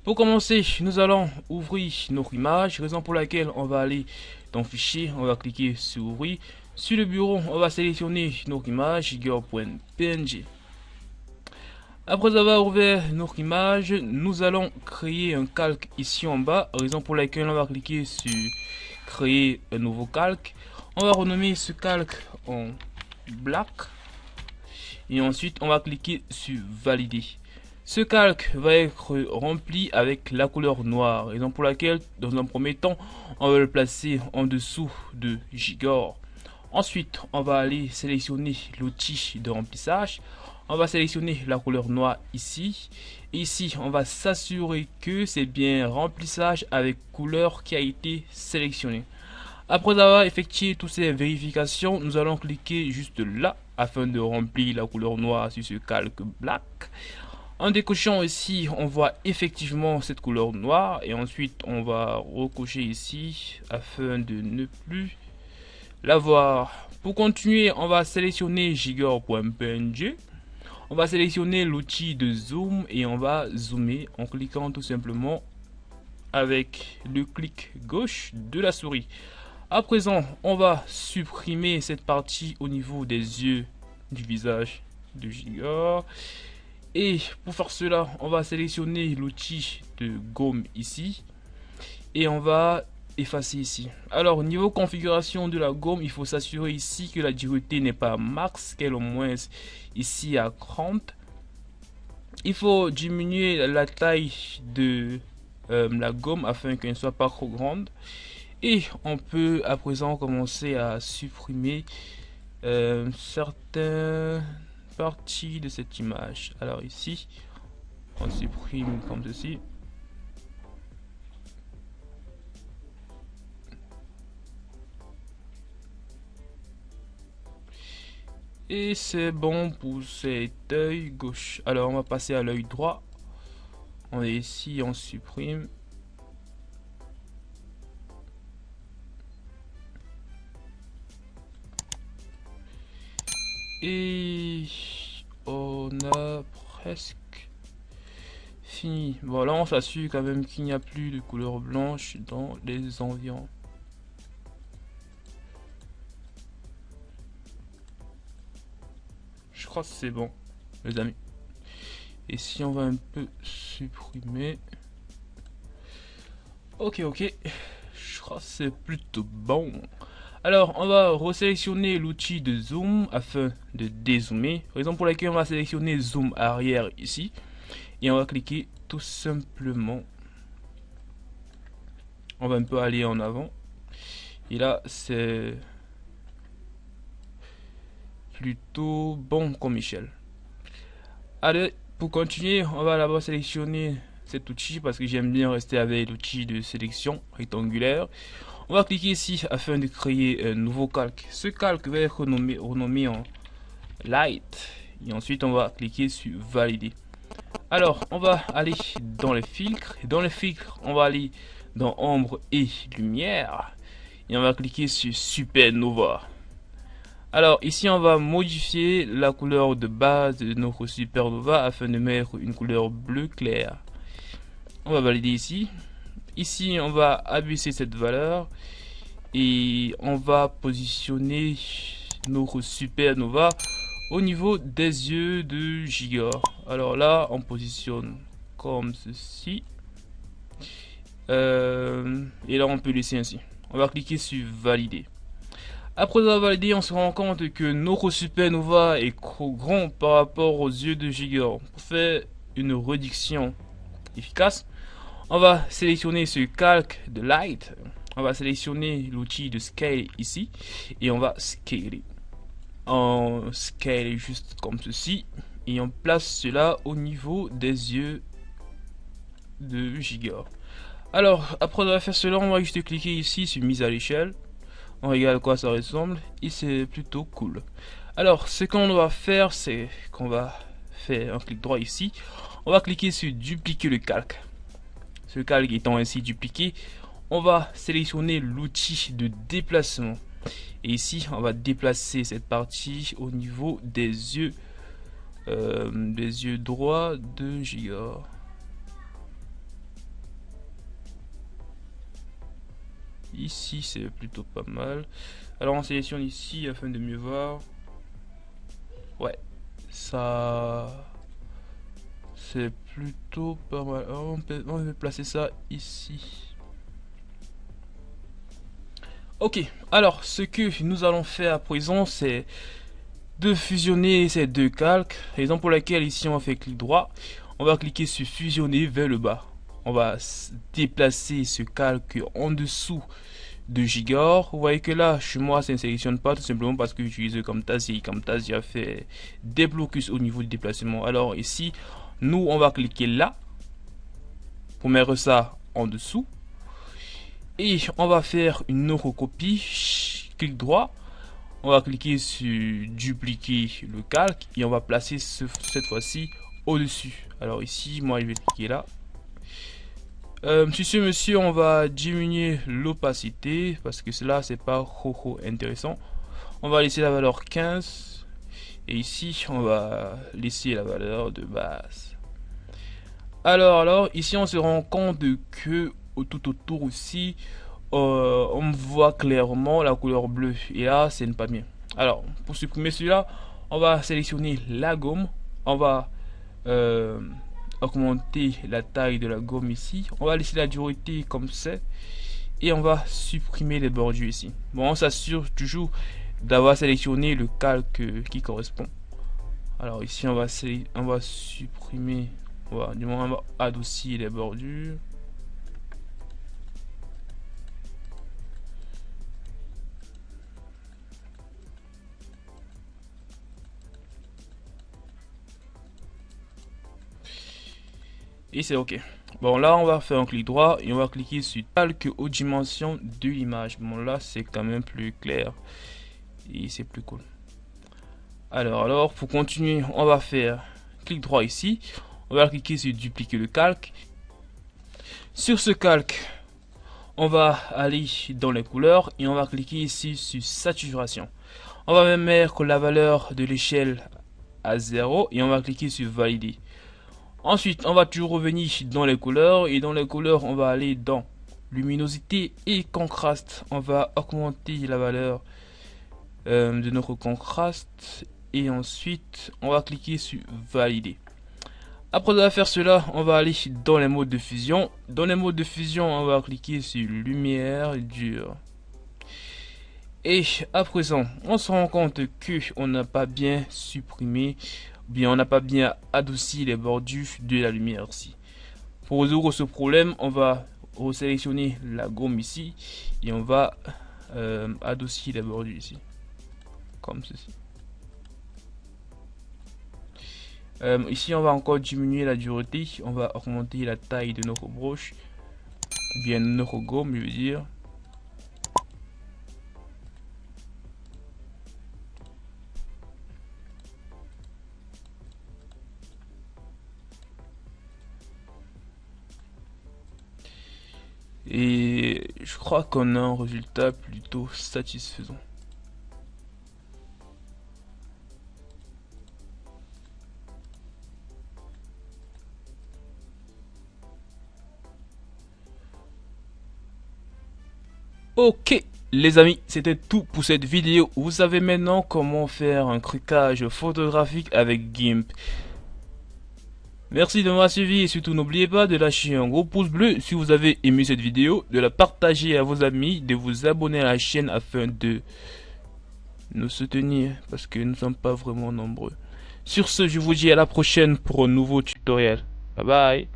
Pour commencer, nous allons ouvrir notre image, raison pour laquelle on va aller dans Fichier, on va cliquer sur Ouvrir. Sur le bureau, on va sélectionner notre image, Gigor.png. Après avoir ouvert notre image, nous allons créer un calque ici en bas, raison pour laquelle on va cliquer sur Créer un nouveau calque. On va renommer ce calque en Black et ensuite on va cliquer sur Valider. Ce calque va être rempli avec la couleur noire, raison pour laquelle dans un premier temps on va le placer en dessous de Gigor. Ensuite on va aller sélectionner l'outil de remplissage. On va sélectionner la couleur noire ici. Ici, on va s'assurer que c'est bien remplissage avec couleur qui a été sélectionné. Après avoir effectué toutes ces vérifications, nous allons cliquer juste là afin de remplir la couleur noire sur ce calque black. En décochant ici, on voit effectivement cette couleur noire et ensuite on va recocher ici afin de ne plus la voir. Pour continuer, on va sélectionner Gigor.png. On va sélectionner l'outil de zoom et on va zoomer en cliquant tout simplement avec le clic gauche de la souris. À présent, on va supprimer cette partie au niveau des yeux du visage de Gigor. Et pour faire cela, on va sélectionner l'outil de gomme ici et on va effacer ici. Alors niveau configuration de la gomme, il faut s'assurer ici que la dureté n'est pas max, qu'elle au moins ici à 30. Il faut diminuer la taille de la gomme afin qu'elle ne soit pas trop grande. Et on peut à présent commencer à supprimer certaines parties de cette image. Alors ici, on supprime comme ceci. Et c'est bon pour cet œil gauche. Alors on va passer à l'œil droit. On est ici, on supprime. Et on a presque fini. Voilà, on s'assure quand même qu'il n'y a plus de couleur blanche dans les environs. Je crois que c'est bon, les amis. Et si on va un peu supprimer. Ok, je crois que c'est plutôt bon. Alors, on va resélectionner l'outil de zoom afin de dézoomer. Raison pour laquelle on va sélectionner zoom arrière ici. Et on va cliquer tout simplement. On va un peu aller en avant. Et là, c'est plutôt bon comme échelle. Allez, pour continuer, on va d'abord sélectionner cet outil parce que j'aime bien rester avec l'outil de sélection rectangulaire. On va cliquer ici afin de créer un nouveau calque. Ce calque va être renommé en Light. Et ensuite, on va cliquer sur Valider. Alors, on va aller dans les filtres. Dans les filtres, on va aller dans Ombre et Lumière. Et on va cliquer sur Supernova. Alors ici on va modifier la couleur de base de notre supernova afin de mettre une couleur bleu clair. On va valider ici. Ici on va abaisser cette valeur et on va positionner notre supernova au niveau des yeux de Gigor. Alors là on positionne comme ceci. Et là on peut laisser ainsi. On va cliquer sur valider. Après avoir validé, on se rend compte que notre supernova est trop grand par rapport aux yeux de Gigor. Pour faire une réduction efficace, on va sélectionner ce calque de light. On va sélectionner l'outil de scale ici et on va scaler. On scale juste comme ceci et on place cela au niveau des yeux de Gigor. Alors, après avoir fait cela, on va juste cliquer ici sur mise à l'échelle. On regarde à quoi ça ressemble et c'est plutôt cool. Alors ce qu'on va faire, c'est qu'on va faire un clic droit ici. On va cliquer sur dupliquer le calque. Ce calque étant ainsi dupliqué, on va sélectionner l'outil de déplacement. Et ici on va déplacer cette partie au niveau des yeux droits de Gigor. Ici c'est plutôt pas mal. Alors on sélectionne ici afin de mieux voir. Ouais, ça c'est plutôt pas mal. Alors, on peut placer ça ici. Ok, alors ce que nous allons faire à présent, c'est de fusionner ces deux calques, raison pour laquelle ici on va faire clic droit, on va cliquer sur fusionner vers le bas. On va déplacer ce calque en dessous de Gigor. Vous voyez que là, chez moi, ça ne sélectionne pas tout simplement parce que j'utilise Camtasia. Camtasia fait des blocus au niveau du déplacement. Alors ici, nous, on va cliquer là pour mettre ça en dessous. Et on va faire une autre copie. Clic droit. On va cliquer sur dupliquer le calque et on va placer cette fois-ci au-dessus. Alors ici, moi je vais cliquer là. Sur monsieur, on va diminuer l'opacité parce que cela c'est pas trop intéressant. On va laisser la valeur 15 et ici on va laisser la valeur de base. Alors ici on se rend compte que tout autour aussi on voit clairement la couleur bleue et là c'est pas bien. Alors pour supprimer celui-là, on va sélectionner la gomme, on va augmenter la taille de la gomme ici, on va laisser la dureté comme c'est et on va supprimer les bordures ici. Bon, on s'assure toujours d'avoir sélectionné le calque qui correspond. Alors ici on va supprimer, on va adoucir les bordures. Et c'est ok. Bon, là on va faire un clic droit et on va cliquer sur calque aux dimensions de l'image. Bon, là c'est quand même plus clair et c'est plus cool. Alors pour continuer, on va faire clic droit ici, on va cliquer sur dupliquer le calque. Sur ce calque, on va aller dans les couleurs et on va cliquer ici sur saturation. On va même mettre la valeur de l'échelle à 0 et on va cliquer sur valider. Ensuite, on va toujours revenir dans les couleurs et dans les couleurs, on va aller dans luminosité et contraste. On va augmenter la valeur de notre contraste et ensuite, on va cliquer sur valider. Après avoir fait cela, on va aller dans les modes de fusion. Dans les modes de fusion, on va cliquer sur lumière dure. Et à présent, on se rend compte que on n'a pas bien supprimé, bien on n'a pas bien adouci les bordures de la lumière ici. Pour résoudre ce problème, on va resélectionner la gomme ici et on va adoucir les bordures ici, comme ceci. Ici, on va encore diminuer la dureté, on va augmenter la taille de notre broche, bien notre gomme, je veux dire. Et je crois qu'on a un résultat plutôt satisfaisant. Ok les amis, c'était tout pour cette vidéo. Vous savez maintenant comment faire un trucage photographique avec GIMP. Merci de m'avoir suivi et surtout n'oubliez pas de lâcher un gros pouce bleu si vous avez aimé cette vidéo, de la partager à vos amis, de vous abonner à la chaîne afin de nous soutenir parce que nous ne sommes pas vraiment nombreux. Sur ce, je vous dis à la prochaine pour un nouveau tutoriel. Bye bye.